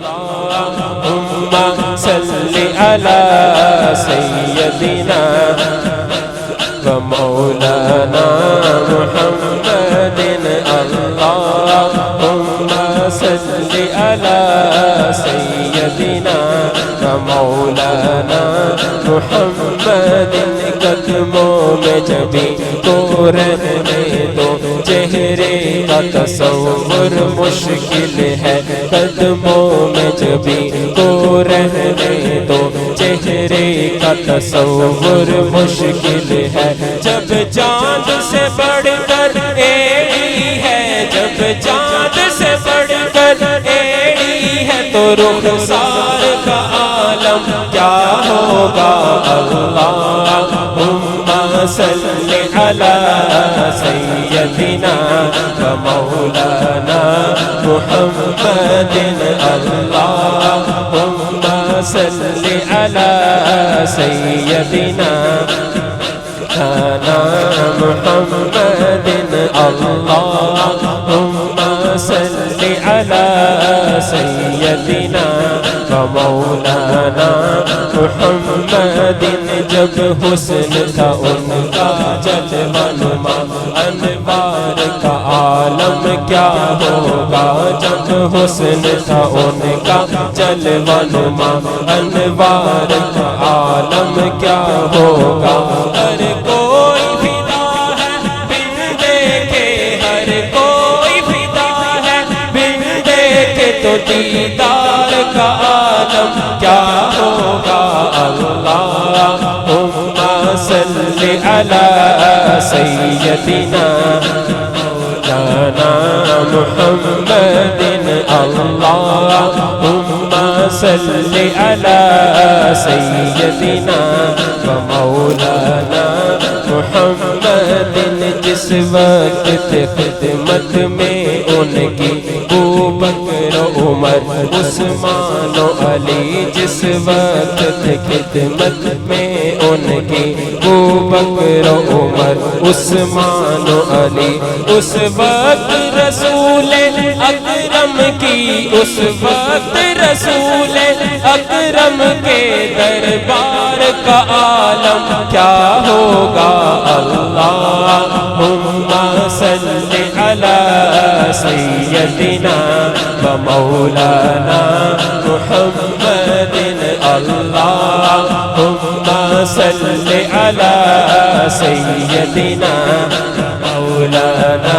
اللهم صل على سيدنا ومولانا محمد اللهم صل على سيدنا ومولانا محمد قدموں میں جبھی تو رہنے دو چہرے کا تصور مشکل ہے قدموں میں جبھی تو رہنے دو چہرے کا تصور مشکل ہے جب چاند سے بڑھ کر ایڑی ہے جب چاند سے بڑھ کر ایڑی ہے تو رخسار کا عالم کیا ہوگا اللہم صل علی سیدنا ومولانا محمد اللہم صل علی سیدنا محمد اللہم صل علی سیدنا ومولانا محمد جب حسن تھا ان کا جلوہ نما انوار کا عالم کیا ہوگا جب حسن تھا ان کا جلوہ نما انوار کا عالم کیا ہوگا ہر کوئی فدا ہے بن دیکھے ہر کوئی فدا ہے بن دیکھے تو دیدار کا عالم کیا ہوگا اللہم صل علی سیدنا مولانا محمد اللہم صل علی سیدنا ومولانا محمد جس وقت خدمت میں ان کی ابوبکر عمر عثمان و علی جس وقت خدمت میں ان کی ابوبکر عمر عثمان و علی اس وقت رسول اکرم کی اس وقت رسول اکرم کے دربار کا عالم کیا ہوگا اللہم صل علی سیدنا ومولانا محمد اللہم صل علی سیدنا مولانا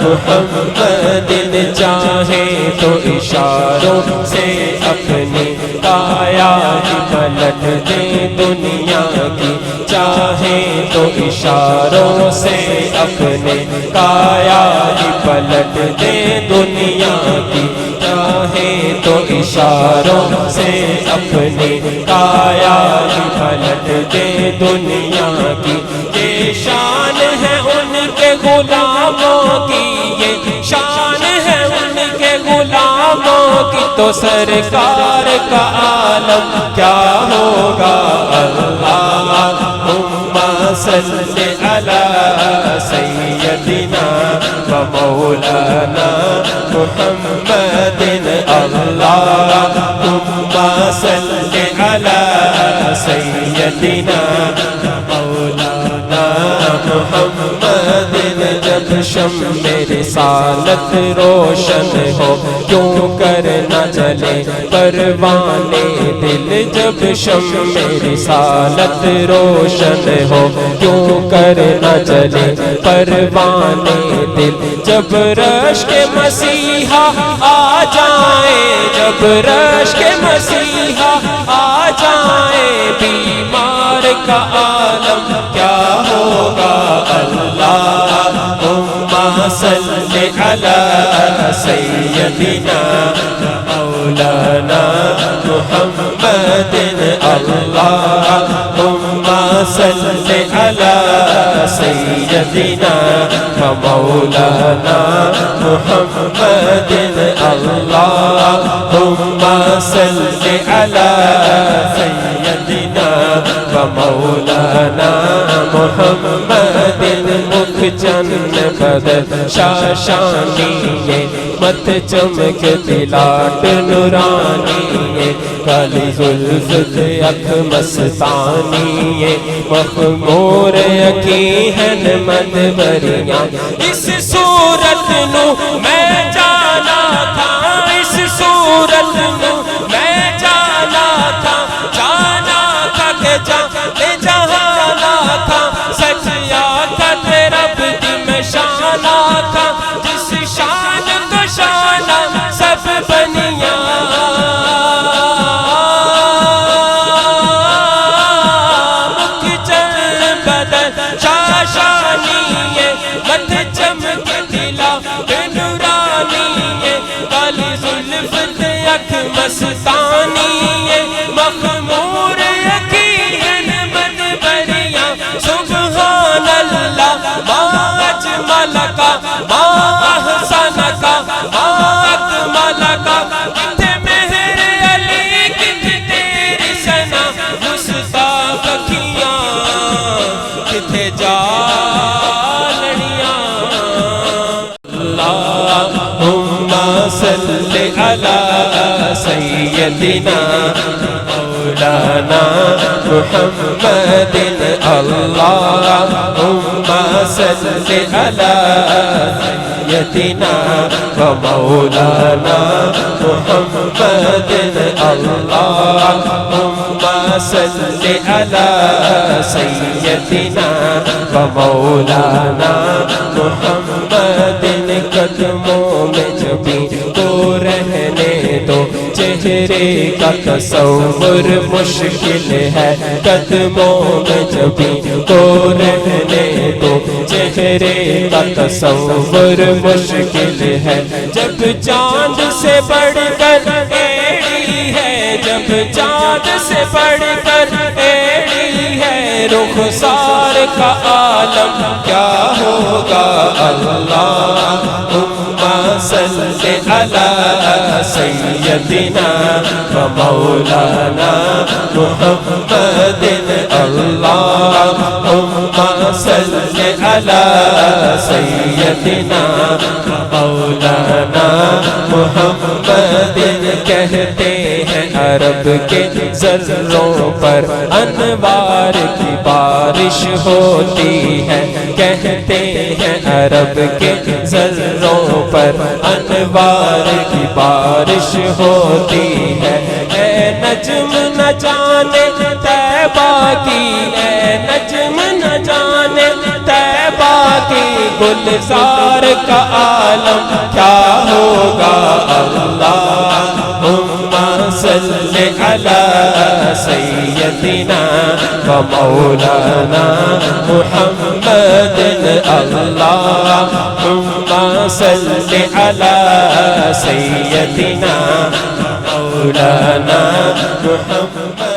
محمد چاہے تو اشاروں سے اپنی کایا ہی پلٹ دے دنیا کی چاہے تو اشاروں سے اپنے کایا ہی پلٹ دے دنیا کی چاہے تو اشاروں سے اپنی کایا ہی پلٹ دے دنیا کی یہ شان ہے ان کے غلاموں کی یہ شان ہے ان کے غلاموں کی تو سرکار کا عالم کیا ہوگا اللہم صل علی سیدنا ومولانا محمد اللہم صل علی سیدنا مولانا محمد جب شمع رسالت روشن ہو کیوں کر نہ جلے پروانے دل جب شمع رسالت روشن ہو کیوں کر نہ جلے پروانے دل جب رشک مسیحا آ جائیں جب رشک مسیحا آ جائیں بیمار کا عالم کیا ہوگا اللہم صل علی سیدنا مولانا محمد اللہم صل علی سیدنا مولانا محمد اللہم صل علی سیدنا مولانا محمد چن بدر شاشانی مت چمک دلاٹ نورانی کالی زلف اکھ مستانی مخمور یقین ہے مدبریاں اس صورت نو میں جانا تھا اس صورت نو میں جانا تھا کہ جانے جہانا تھا سچیا تھا رب دی میں شانا تھا جس شان کو شانا سب بنیاں مستانی مخمور یقین مدبریاں سبحان اللہ ما اجمل کا ما احسن کا ما اکمل کا کتھے مہر علی کتھے تیری ثنا مصطفیٰ کھیاں کتھے جالڑیاں اللہم صلی علی سیدنا مولانا محمد اللہم صلی علی سیدنا و مولانا محمد اللہم صلی علی سیدنا و مولانا محمد قدموں میں جبیں تو رہنے دو چہرے کا تصور مشکل ہے قدموں میں جبیں تو رہنے دو چہرے کا تصور مشکل ہے جب چاند سے بڑھ کر ایڑی ہے جب چاند سے بڑھ کر ایڑی ہے رخسار کا عالم کیا ہوگا اللہم صلی علی سیدنا و مولانا محمد اللہم صلی علی سیدنا و مولانا محمد کہتے ہیں عرب کے ذروں پر انوار کی بارش ہوتی ہے کہتے ہیں عرب کے ذروں پر انوار کی بارش ہوتی ہے اے نجم نہ جانے طیبہ کی اے نجم نہ جانے طیبہ کی گلزار کا عالم کیا ہوگا اللہم صلی علی سیدنا و مولانا محمد اللہم صلی علی سیدنا مولانا محمد